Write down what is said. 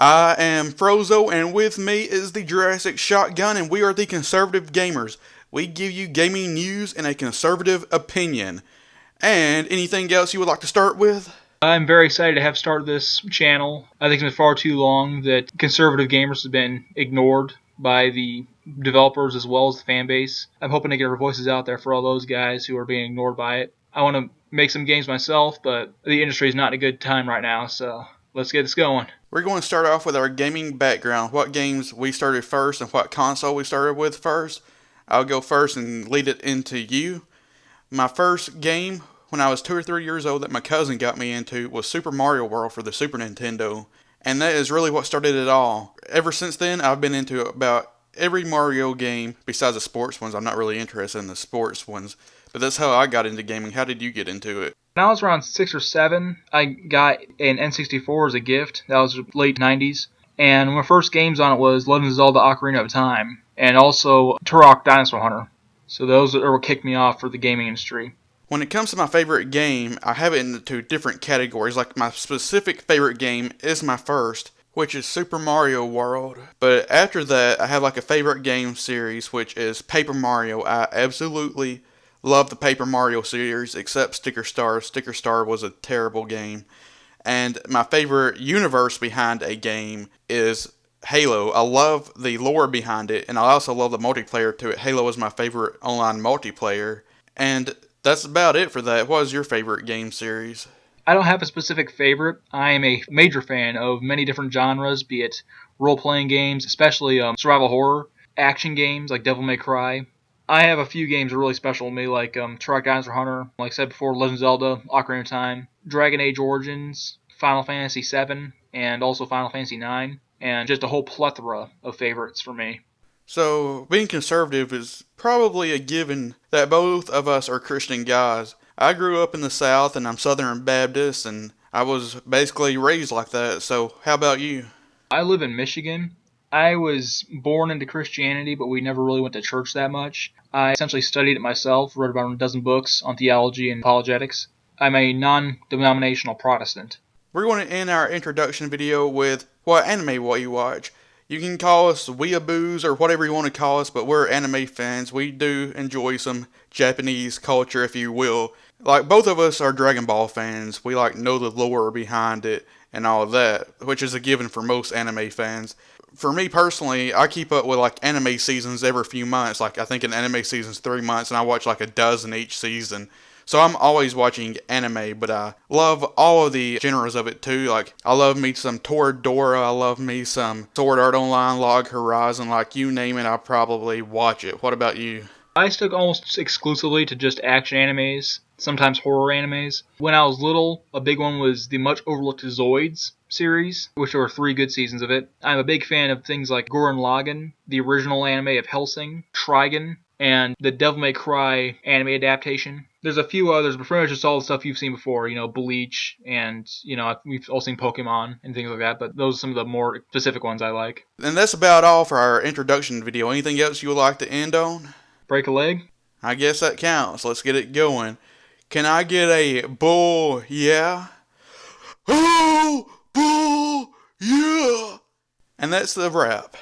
I am Frozo, and with me is the Jurassic Shotgun, and we are the Conservative Gamers. We give you gaming news and a conservative opinion. And anything else you would like to start with? I'm very excited to have started this channel. I think it's been far too long that conservative gamers have been ignored by the developers as well as the fan base. I'm hoping to get our voices out there for all those guys who are being ignored by it. I want to make some games myself, but the industry is not in a good time right now, so let's get this going. We're going to start off with our gaming background, what games we started first and what console we started with first. I'll go first and lead it into you. My first game when I was 2 or 3 years old that my cousin got me into was Super Mario World for the Super Nintendo. And that is really what started it all. Ever since then, I've been into about every Mario game besides the sports ones. I'm not really interested in the sports ones. But that's how I got into gaming. How did you get into it? When I was around 6 or 7, I got an N64 as a gift. That was late 90s. And one of my first games on it was Legend of Zelda Ocarina of Time. And also Turok Dinosaur Hunter. So those are what kicked me off for the gaming industry. When it comes to my favorite game, I have it into different categories. Like my specific favorite game is my first, which is Super Mario World. But after that, I have like a favorite game series, which is Paper Mario. I absolutely love the Paper Mario series, except Sticker Star. Sticker Star was a terrible game. And my favorite universe behind a game is Halo. I love the lore behind it, and I also love the multiplayer to it. Halo is my favorite online multiplayer. And that's about it for that. What is your favorite game series? I don't have a specific favorite. I am a major fan of many different genres, be it role-playing games, especially survival horror, action games like Devil May Cry. I have a few games that are really special to me, like Turok Dinosaur Hunter, like I said before, Legend of Zelda, Ocarina of Time, Dragon Age Origins, Final Fantasy VII, and also Final Fantasy IX, and just a whole plethora of favorites for me. So, being conservative is probably a given that both of us are Christian guys. I grew up in the South and I'm Southern Baptist, and I was basically raised like that. So, how about you? I live in Michigan. I was born into Christianity, but we never really went to church that much. I essentially studied it myself, wrote about a dozen books on theology and apologetics. I'm a non-denominational Protestant. We're going to end our introduction video with what anime will you watch. You can call us weeaboos or whatever you want to call us, but we're anime fans. We do enjoy some Japanese culture, if you will. Like, both of us are Dragon Ball fans. We know the lore behind it and all of that, which is a given for most anime fans. For me personally, I keep up with anime seasons every few months. I think an anime season's 3 months, and I watch a dozen each season. So I'm always watching anime, but I love all of the genres of it too. I love me some Toradora, I love me some Sword Art Online, Log Horizon, you name it, I'll probably watch it. What about you? I stuck almost exclusively to just action animes, sometimes horror animes. When I was little, a big one was the much overlooked Zoids series, which there were 3 good seasons of it. I'm a big fan of things like Gurren Lagann, the original anime of Hellsing, Trigun, and the Devil May Cry anime adaptation. There's a few others, but pretty much just all the stuff you've seen before, Bleach, and, we've all seen Pokemon and things like that, but those are some of the more specific ones I like. And that's about all for our introduction video. Anything else you would like to end on? Break a leg? I guess that counts. Let's get it going. Can I get a bull, yeah? Oh, bull, yeah! And that's the wrap.